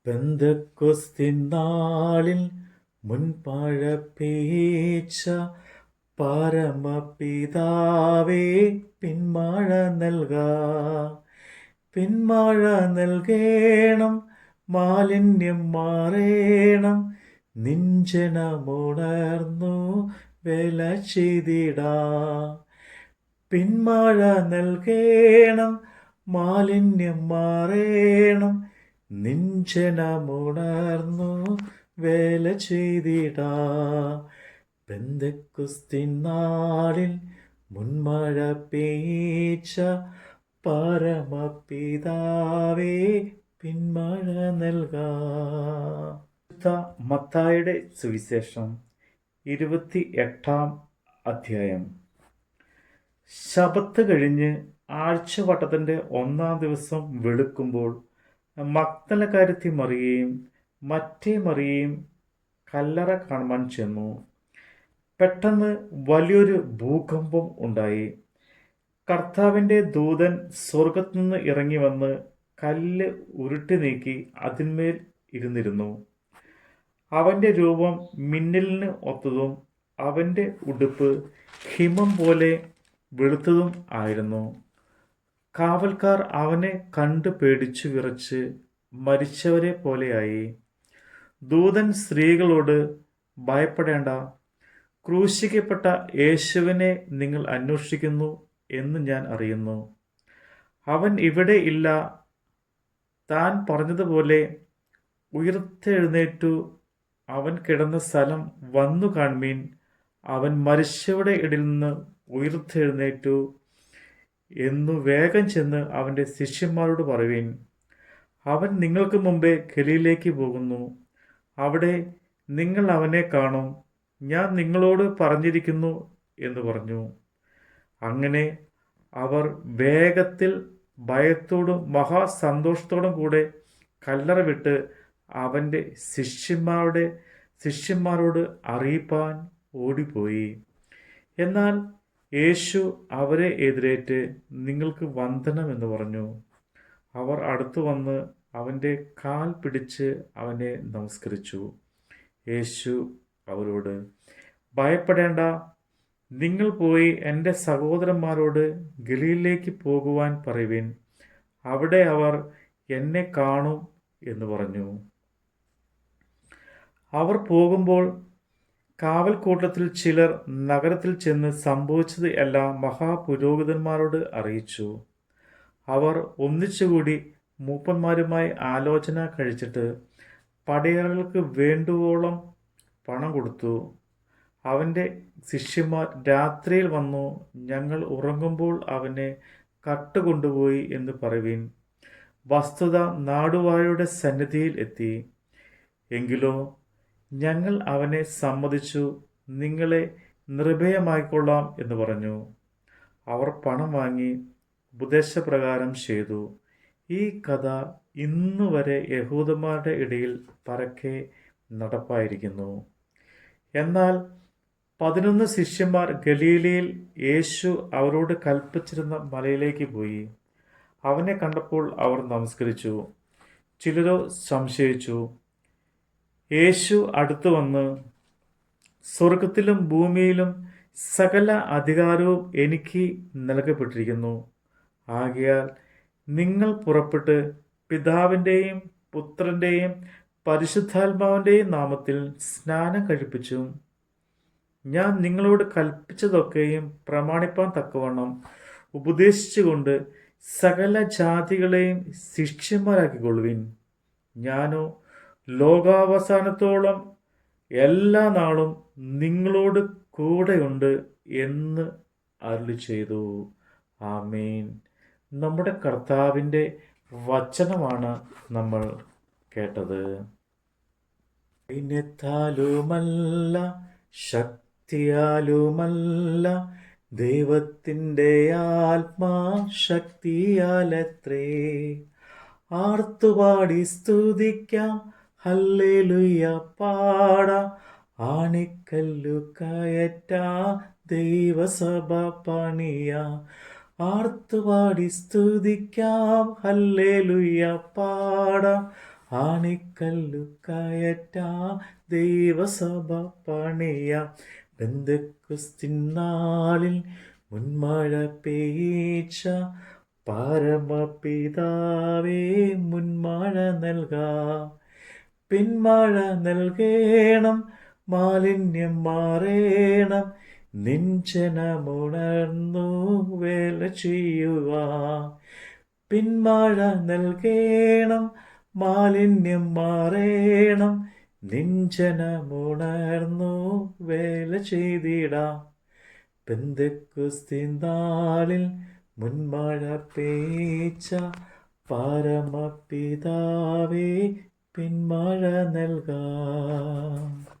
പെന്തക്കോസ്തിൻ നാളിൽ മുൻപാഴ പേച്ച പരമപിതാവേ പിന്മഴ പിന്മഴ നൽകേണം, മാലിന്യം മാറേണം, നിഞ്ചനമുണർന്നു വേല ചെയ്തിടാ. പിന്മഴ നൽകേണം, മാലിന്യം മാറേണം, നിഞ്ചനമുണർന്നു വേല ചെയ്തിടാ. പെന്തക്കോസ്തിൻ നാളിൽ മുൻമഴ പെയ്ച്ച പരമപിതാവേ പിന്മഴ മത്തായിയുടെ സുവിശേഷം 28-ാം അധ്യായം. ശബത്ത് കഴിഞ്ഞ് ആഴ്ചവട്ടത്തിൻ്റെ 1-ാം ദിവസം വെളുക്കുമ്പോൾ മഗ്ദലക്കാരത്തി മറിയയും മറ്റേ മറിയയും കല്ലറ കാണുവാൻ ചെന്നു. പെട്ടെന്ന് വലിയൊരു ഭൂകമ്പം ഉണ്ടായി. കർത്താവിൻ്റെ ദൂതൻ സ്വർഗത്തു നിന്ന് ഇറങ്ങി വന്ന് കല്ല് ഉരുട്ടി നീക്കി അതിന്മേൽ ഇരുന്നിരുന്നു. അവൻ്റെ രൂപം മിന്നലിന് ഒത്തതും അവൻ്റെ ഉടുപ്പ് ഹിമം പോലെ വെളുത്തതും ആയിരുന്നു. കാവൽക്കാർ അവനെ കണ്ടു പേടിച്ചു വിറച്ച് മരിച്ചവരെ പോലെയായി. ദൂതൻ സ്ത്രീകളോട്, ഭയപ്പെടേണ്ട, ക്രൂശിക്കപ്പെട്ട യേശുവിനെ നിങ്ങൾ അന്വേഷിക്കുന്നു എന്ന് ഞാൻ അറിയുന്നു. അവൻ ഇവിടെ ഇല്ല. താൻ പറഞ്ഞതുപോലെ ഉയർത്തെഴുന്നേറ്റു. അവൻ കിടന്ന സ്ഥലം വന്നു കാൺമീൻ. അവൻ മരിച്ചവരുടെ ഇടയിൽ നിന്ന് ഉയർത്തെഴുന്നേറ്റു എന്നു വേഗം ചെന്ന് അവൻ്റെ ശിഷ്യന്മാരോട് പറയുവിൻ. അവൻ നിങ്ങൾക്ക് മുമ്പേ ഗലീലയിലേക്ക് പോകുന്നു. അവിടെ നിങ്ങൾ അവനെ കാണും. ഞാൻ നിങ്ങളോട് പറഞ്ഞിരിക്കുന്നു എന്ന് പറഞ്ഞു. അങ്ങനെ അവർ വേഗത്തിൽ ഭയത്തോടും മഹാസന്തോഷത്തോടും കൂടെ കല്ലറ വിട്ട് അവൻ്റെ ശിഷ്യന്മാരോട് അറിയിപ്പാൻ ഓടിപ്പോയി. എന്നാൽ യേശു അവരെ എതിരേറ്റ് നിങ്ങൾക്ക് വന്ദനം എന്ന് പറഞ്ഞു. അവർ അടുത്തു വന്ന് അവൻ്റെ കാൽ പിടിച്ച് അവനെ നമസ്കരിച്ചു. യേശു അവരോട്, ഭയപ്പെടേണ്ട, നിങ്ങൾ പോയി എൻ്റെ സഹോദരന്മാരോട് ഗലീലയിലേക്ക് പോകുവാൻ പറയുവിൻ. അവിടെ അവർ എന്നെ കാണും എന്ന് പറഞ്ഞു. അവർ പോകുമ്പോൾ കാവൽക്കൂട്ടത്തിൽ ചിലർ നഗരത്തിൽ ചെന്ന് സംഭവിച്ചത് എല്ലാം മഹാപുരോഹിതന്മാരോട് അറിയിച്ചു. അവർ ഒന്നിച്ചുകൂടി മൂപ്പന്മാരുമായി ആലോചന കഴിച്ചിട്ട് പടയാളികൾക്ക് വേണ്ടുവോളം പണം കൊടുത്തു. അവൻ്റെ ശിഷ്യന്മാർ രാത്രിയിൽ വന്നു, ഞങ്ങൾ ഉറങ്ങുമ്പോൾ അവനെ കട്ടുകൊണ്ടുപോയി എന്ന് പറയുവിൻ. വസ്തുത നാടുവാഴിയുടെ സന്നിധിയിൽ എത്തി. എങ്കിലോ ഞങ്ങൾ അവനെ സമ്മതിച്ചു, നിങ്ങളെ നിർഭയമായിക്കൊള്ളാം എന്ന് പറഞ്ഞു. അവർ പണം വാങ്ങി ഉപദേശപ്രകാരം ചെയ്തു. ഈ കഥ ഇന്നുവരെ യഹൂദന്മാരുടെ ഇടയിൽ പരക്കെ നടപ്പായിരിക്കുന്നു. എന്നാൽ 11 ശിഷ്യന്മാർ ഗലീലയിൽ യേശു അവരോട് കൽപ്പിച്ചിരുന്ന മലയിലേക്ക് പോയി. അവനെ കണ്ടപ്പോൾ അവർ നമസ്കരിച്ചു. ചിലരോ സംശയിച്ചു. യേശു അടുത്തു വന്ന്, സ്വർഗത്തിലും ഭൂമിയിലും സകല അധികാരവും എനിക്ക് നൽകപ്പെട്ടിരിക്കുന്നു. ആകയാൽ നിങ്ങൾ പുറപ്പെട്ട് പിതാവിൻ്റെയും പുത്രൻ്റെയും പരിശുദ്ധാത്മാവിൻ്റെയും നാമത്തിൽ സ്നാനം കഴിപ്പിച്ചും ഞാൻ നിങ്ങളോട് കൽപ്പിച്ചതൊക്കെയും പ്രമാണിപ്പാൻ തക്കവണ്ണം ഉപദേശിച്ചുകൊണ്ട് സകല ജാതികളെയും ശിഷ്യന്മാരാക്കിക്കൊള്ളുവിൻ. ഞാനോ ലോകാവസാനത്തോളം എല്ലാ നാളും നിങ്ങളോട് കൂടെയുണ്ട് എന്ന് അരുളി ചെയ്തു. ആമേൻ. നമ്മുടെ കർത്താവിൻ്റെ വചനമാണ് നമ്മൾ കേട്ടത്. സൈന്യത്താലുമല്ല, ശക്തിയാലുമല്ല, ദൈവത്തിൻ്റെ ആത്മാശക്തിയാലത്രേ. ആർത്തുപാടി സ്തുതിക്കാം, ഹല്ലേലൂയ പാടാം, ആണിക്കല്ലു കയറ്റാ ദൈവസഭ പണിയാ. ആർത്തുപാടി സ്തുതിക്കാം, ഹല്ലേലൂയ പാടാം, ആണിക്കല്ലു കയറ്റാ ദൈവസഭ പണിയാ. പെന്തക്കോസ്തിൻ നാളിൽ മുൻമഴ പെയ്യിച്ച പരമപിതാവേ മുൻമഴ നൽകാം. പിന്മഴ നൽകേണം, മാലിന്യം മാറേണം, നിൻ ജനമുണർന്നു വേല ചെയ്യുക. പിന്മഴ നൽകേണം, മാലിന്യം മാറേണം, നിൻ ജനമുണർന്നു വേല ചെയ്തിടാം. പെന്തക്കോസ്തിൻ നാളിൽ മുൻമഴ പെയ്ച്ച പരമപിതാവേ പിന്മഴ നൽകാം.